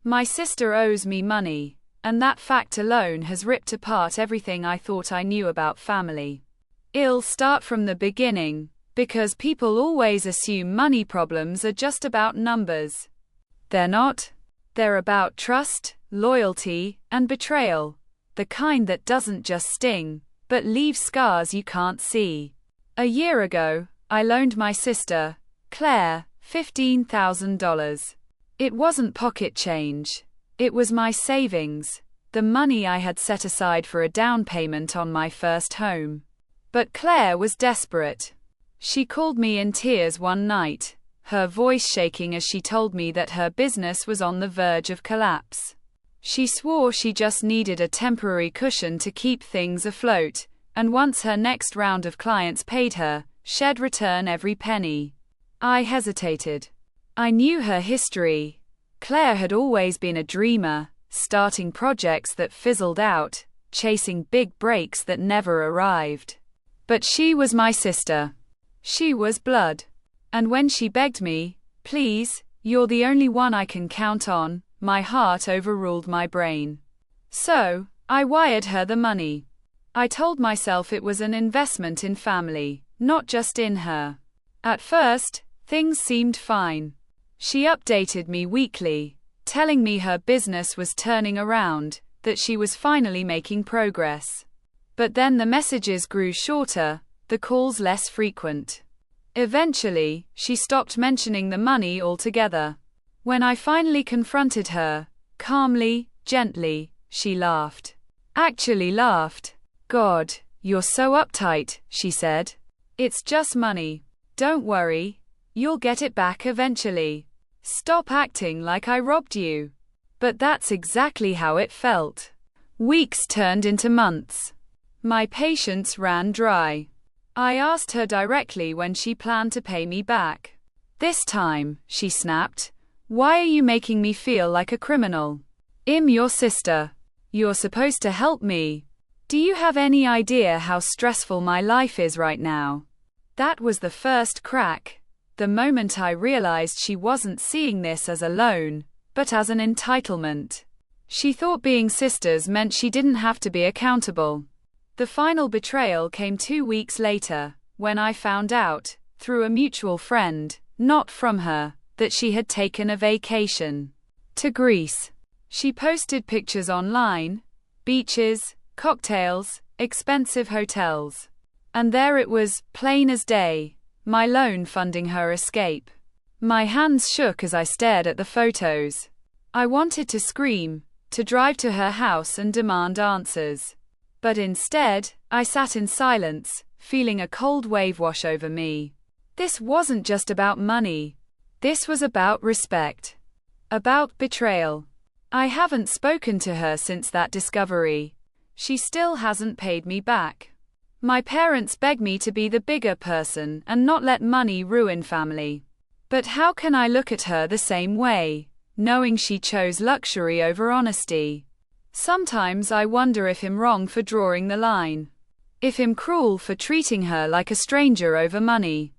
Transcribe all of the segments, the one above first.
My sister owes me money, and that fact alone has ripped apart everything I thought I knew about family. I'll start from the beginning, because people always assume money problems are just about numbers. They're not. They're about trust, loyalty, and betrayal. The kind that doesn't just sting, but leaves scars you can't see. A year ago, I loaned my sister, Claire, $15,000. It wasn't pocket change. It was my savings, the money I had set aside for a down payment on my first home. But Claire was desperate. She called me in tears one night, her voice shaking as she told me that her business was on the verge of collapse. She swore she just needed a temporary cushion to keep things afloat, and once her next round of clients paid her, she'd return every penny. I hesitated. I knew her history. Claire had always been a dreamer, starting projects that fizzled out, chasing big breaks that never arrived. But she was my sister. She was blood. And when she begged me, "Please, you're the only one I can count on," my heart overruled my brain. So, I wired her the money. I told myself it was an investment in family, not just in her. At first, things seemed fine. She updated me weekly, telling me her business was turning around, that she was finally making progress. But then the messages grew shorter, the calls less frequent. Eventually, she stopped mentioning the money altogether. When I finally confronted her, calmly, gently, she laughed. Actually laughed. "God, you're so uptight," she said. "It's just money. Don't worry. You'll get it back eventually. Stop acting like I robbed you." But that's exactly how it felt. Weeks turned into months. My patience ran dry. I asked her directly when she planned to pay me back. "This time," she snapped, "why are you making me feel like a criminal? I'm your sister. You're supposed to help me. Do you have any idea how stressful my life is right now?" That was the first crack. The moment I realized she wasn't seeing this as a loan, but as an entitlement. She thought being sisters meant she didn't have to be accountable. The final betrayal came 2 weeks later, when I found out, through a mutual friend, not from her, that she had taken a vacation to Greece. She posted pictures online, beaches, cocktails, expensive hotels. And there it was, plain as day, my loan funding her escape. My hands shook as I stared at the photos. I wanted to scream, to drive to her house and demand answers. But instead, I sat in silence, feeling a cold wave wash over me. This wasn't just about money. This was about respect. About betrayal. I haven't spoken to her since that discovery. She still hasn't paid me back. My parents beg me to be the bigger person and not let money ruin family. But how can I look at her the same way, knowing she chose luxury over honesty? Sometimes I wonder if I'm wrong for drawing the line. If I'm cruel for treating her like a stranger over money.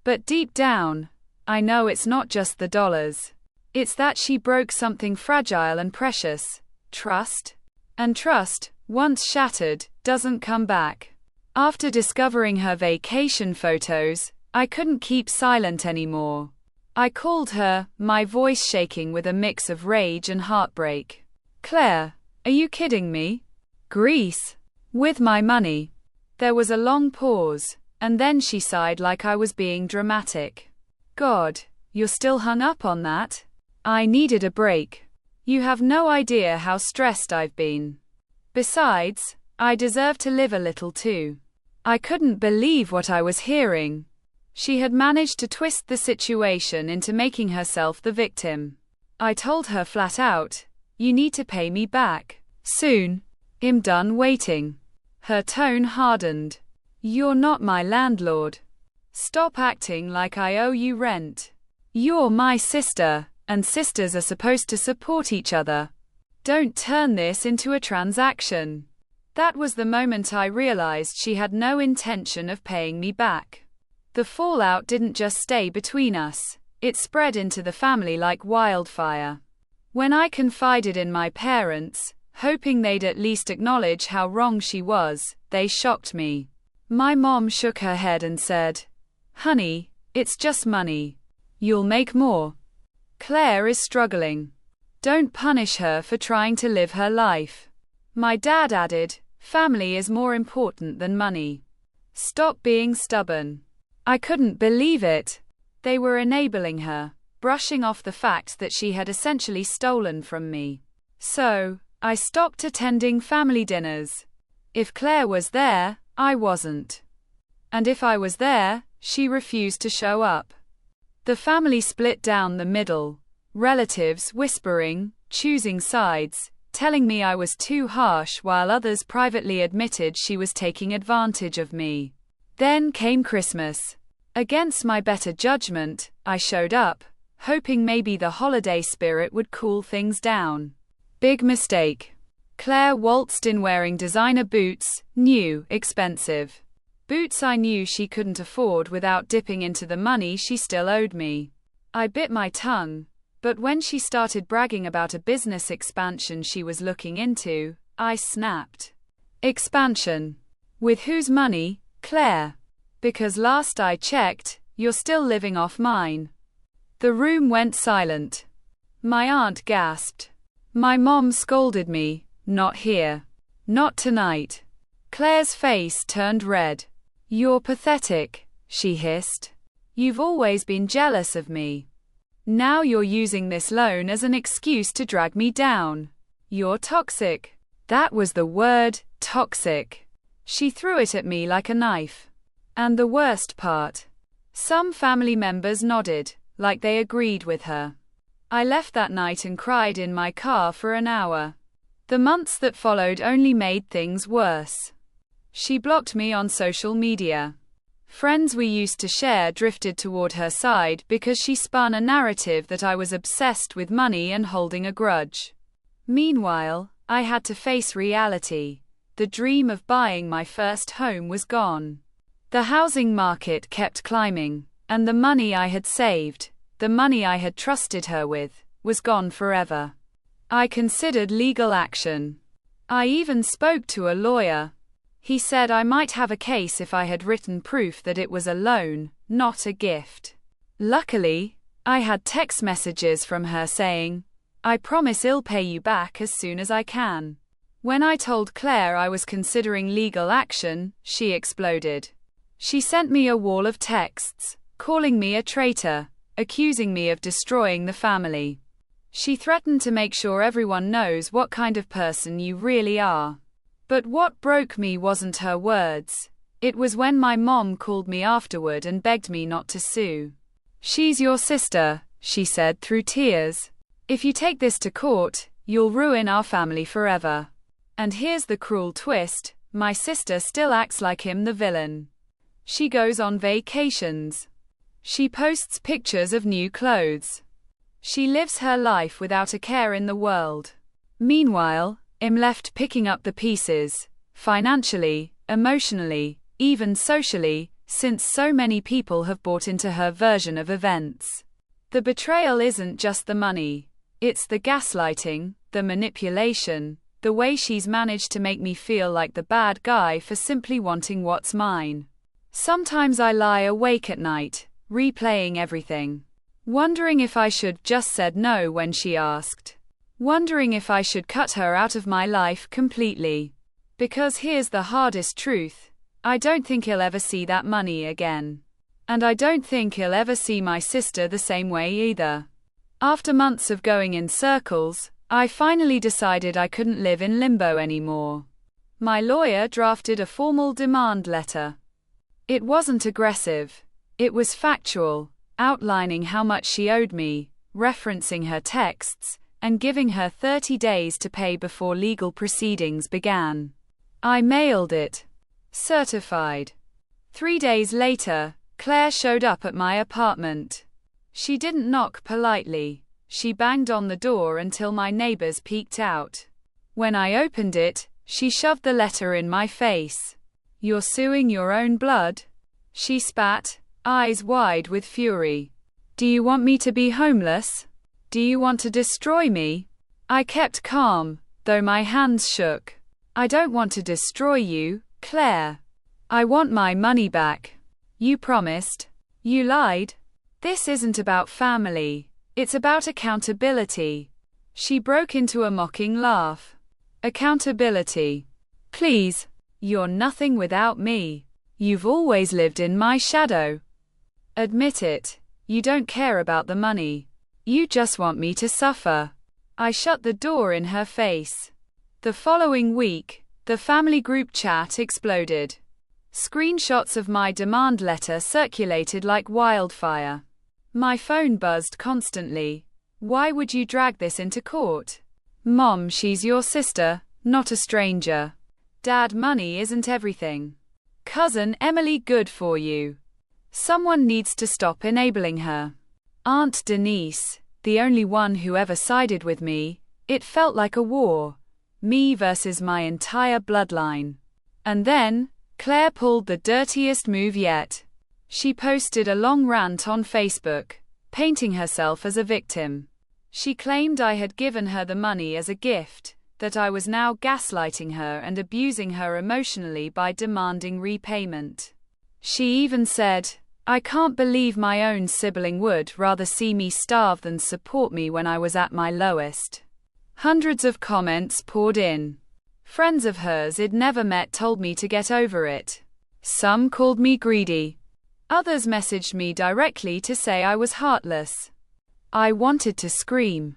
But deep down, I know it's not just the dollars. It's that she broke something fragile and precious, trust. And trust, once shattered, doesn't come back. After discovering her vacation photos, I couldn't keep silent anymore. I called her, my voice shaking with a mix of rage and heartbreak. "Claire, are you kidding me? Greece? With my money?" There was a long pause, and then she sighed like I was being dramatic. "God, you're still hung up on that? I needed a break. You have no idea how stressed I've been. Besides, I deserve to live a little too." I couldn't believe what I was hearing. She had managed to twist the situation into making herself the victim. I told her flat out, "You need to pay me back. Soon. I'm done waiting." Her tone hardened. "You're not my landlord. Stop acting like I owe you rent. You're my sister, and sisters are supposed to support each other. Don't turn this into a transaction." That was the moment I realized she had no intention of paying me back. The fallout didn't just stay between us, it spread into the family like wildfire. When I confided in my parents, hoping they'd at least acknowledge how wrong she was, they shocked me. My mom shook her head and said, "Honey, it's just money. You'll make more. Claire is struggling. Don't punish her for trying to live her life." My dad added, "Family is more important than money. Stop being stubborn." I couldn't believe it. They were enabling her, brushing off the fact that she had essentially stolen from me. So, I stopped attending family dinners. If Claire was there, I wasn't. And if I was there, she refused to show up. The family split down the middle, relatives whispering, choosing sides, telling me I was too harsh while others privately admitted she was taking advantage of me. Then came Christmas. Against my better judgment, I showed up, hoping maybe the holiday spirit would cool things down. Big mistake. Claire waltzed in wearing designer boots, new, expensive. Boots I knew she couldn't afford without dipping into the money she still owed me. I bit my tongue, but when she started bragging about a business expansion she was looking into, I snapped. Expansion? With whose money, Claire? Because last I checked, you're still living off mine. The room went silent. My aunt gasped. My mom scolded me, "Not here. Not tonight." Claire's face turned red. "You're pathetic," she hissed. "You've always been jealous of me. Now you're using this loan as an excuse to drag me down. You're toxic." That was the word, toxic. She threw it at me like a knife. And the worst part. Some family members nodded, like they agreed with her. I left that night and cried in my car for an hour. The months that followed only made things worse. She blocked me on social media. Friends we used to share drifted toward her side because she spun a narrative that I was obsessed with money and holding a grudge. Meanwhile, I had to face reality. The dream of buying my first home was gone. The housing market kept climbing, and the money I had saved, the money I had trusted her with, was gone forever. I considered legal action. I even spoke to a lawyer. He said I might have a case if I had written proof that it was a loan, not a gift. Luckily, I had text messages from her saying, "I promise I'll pay you back as soon as I can." When I told Claire I was considering legal action, she exploded. She sent me a wall of texts, calling me a traitor, accusing me of destroying the family. She threatened to make sure everyone knows what kind of person you really are. But what broke me wasn't her words. It was when my mom called me afterward and begged me not to sue. "She's your sister," she said through tears. "If you take this to court, you'll ruin our family forever." And here's the cruel twist, my sister still acts like him the villain. She goes on vacations. She posts pictures of new clothes. She lives her life without a care in the world. Meanwhile, I'm left picking up the pieces, financially, emotionally, even socially, since so many people have bought into her version of events. The betrayal isn't just the money. It's the gaslighting, the manipulation, the way she's managed to make me feel like the bad guy for simply wanting what's mine. Sometimes I lie awake at night, replaying everything. Wondering if I should just said no when she asked. Wondering if I should cut her out of my life completely. Because here's the hardest truth. I don't think he'll ever see that money again. And I don't think he'll ever see my sister the same way either. After months of going in circles, I finally decided I couldn't live in limbo anymore. My lawyer drafted a formal demand letter. It wasn't aggressive. It was factual, outlining how much she owed me, referencing her texts, and giving her 30 days to pay before legal proceedings began. I mailed it. Certified. 3 days later, Claire showed up at my apartment. She didn't knock politely. She banged on the door until my neighbors peeked out. When I opened it, she shoved the letter in my face. "You're suing your own blood?" she spat, eyes wide with fury. "Do you want me to be homeless? Do you want to destroy me? I kept calm, though my hands shook. I don't want to destroy you, Claire. I want my money back. You promised. You lied. This isn't about family. It's about accountability. She broke into a mocking laugh. Accountability. Please. You're nothing without me. You've always lived in my shadow. Admit it. You don't care about the money. You just want me to suffer. I shut the door in her face. The following week, the family group chat exploded. Screenshots of my demand letter circulated like wildfire. My phone buzzed constantly. Why would you drag this into court? Mom, she's your sister, not a stranger. Dad, money isn't everything. Cousin Emily, good for you. Someone needs to stop enabling her. Aunt Denise, the only one who ever sided with me. It felt like a war. Me versus my entire bloodline. And then, Claire pulled the dirtiest move yet. She posted a long rant on Facebook, painting herself as a victim. She claimed I had given her the money as a gift, that I was now gaslighting her and abusing her emotionally by demanding repayment. She even said, I can't believe my own sibling would rather see me starve than support me when I was at my lowest. Hundreds of comments poured in. Friends of hers I'd never met told me to get over it. Some called me greedy. Others messaged me directly to say I was heartless. I wanted to scream.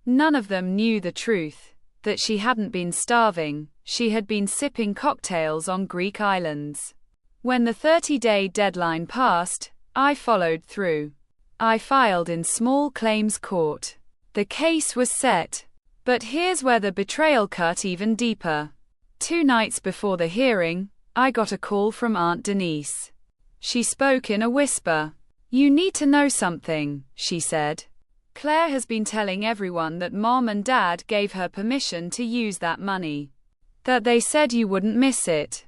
None of them knew the truth, that she hadn't been starving, she had been sipping cocktails on Greek islands. When the 30-day deadline passed, I followed through. I filed in small claims court. The case was set. But here's where the betrayal cut even deeper. 2 nights before the hearing, I got a call from Aunt Denise. She spoke in a whisper. You need to know something, she said. Claire has been telling everyone that Mom and Dad gave her permission to use that money. That they said you wouldn't miss it.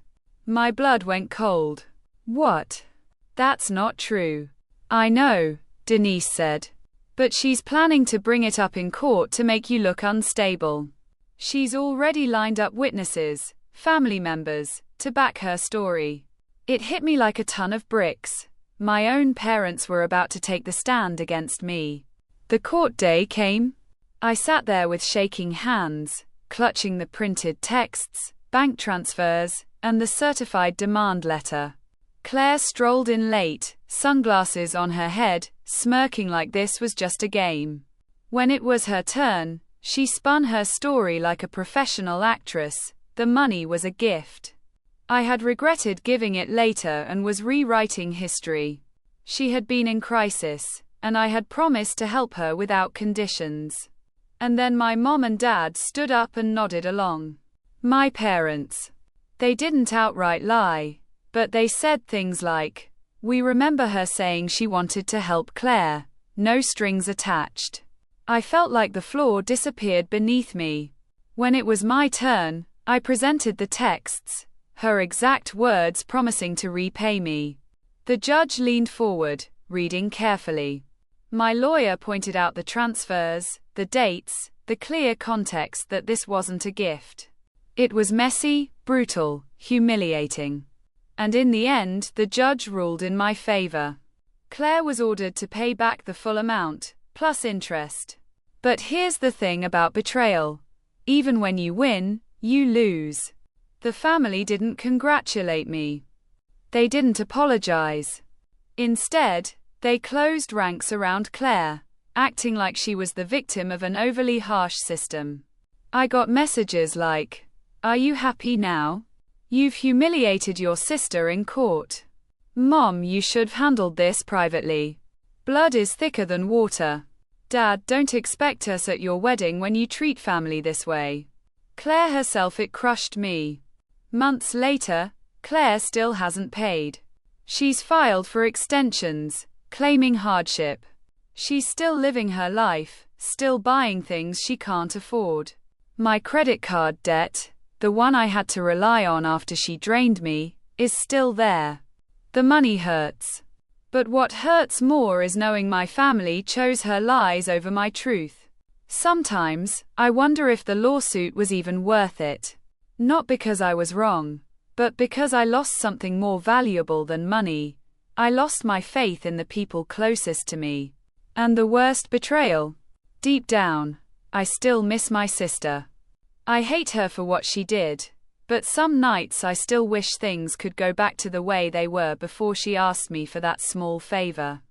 My blood went cold. What? That's not true. I know, Denise said. But she's planning to bring it up in court to make you look unstable. She's already lined up witnesses, family members, to back her story. It hit me like a ton of bricks. My own parents were about to take the stand against me. The court day came. I sat there with shaking hands, clutching the printed texts, bank transfers, and the certified demand letter. Claire strolled in late, sunglasses on her head, smirking like this was just a game. When it was her turn, she spun her story like a professional actress. The money was a gift. I had regretted giving it later and was rewriting history. She had been in crisis, and I had promised to help her without conditions. And then my mom and dad stood up and nodded along. My parents. They didn't outright lie, but they said things like, we remember her saying she wanted to help Claire, no strings attached. I felt like the floor disappeared beneath me. When it was my turn, I presented the texts, her exact words promising to repay me. The judge leaned forward, reading carefully. My lawyer pointed out the transfers, the dates, the clear context that this wasn't a gift. It was messy, brutal, humiliating. And in the end, the judge ruled in my favor. Claire was ordered to pay back the full amount, plus interest. But here's the thing about betrayal. Even when you win, you lose. The family didn't congratulate me. They didn't apologize. Instead, they closed ranks around Claire, acting like she was the victim of an overly harsh system. I got messages like, "Are you happy now? You've humiliated your sister in court. Mom, you should have handled this privately. Blood is thicker than water. Dad, don't expect us at your wedding when you treat family this way." Claire herself, it crushed me. Months later, Claire still hasn't paid. She's filed for extensions, claiming hardship. She's still living her life, still buying things she can't afford. My credit card debt, the one I had to rely on after she drained me, is still there. The money hurts. But what hurts more is knowing my family chose her lies over my truth. Sometimes, I wonder if the lawsuit was even worth it. Not because I was wrong, but because I lost something more valuable than money. I lost my faith in the people closest to me. And the worst betrayal? Deep down, I still miss my sister. I hate her for what she did, but some nights I still wish things could go back to the way they were before she asked me for that small favor.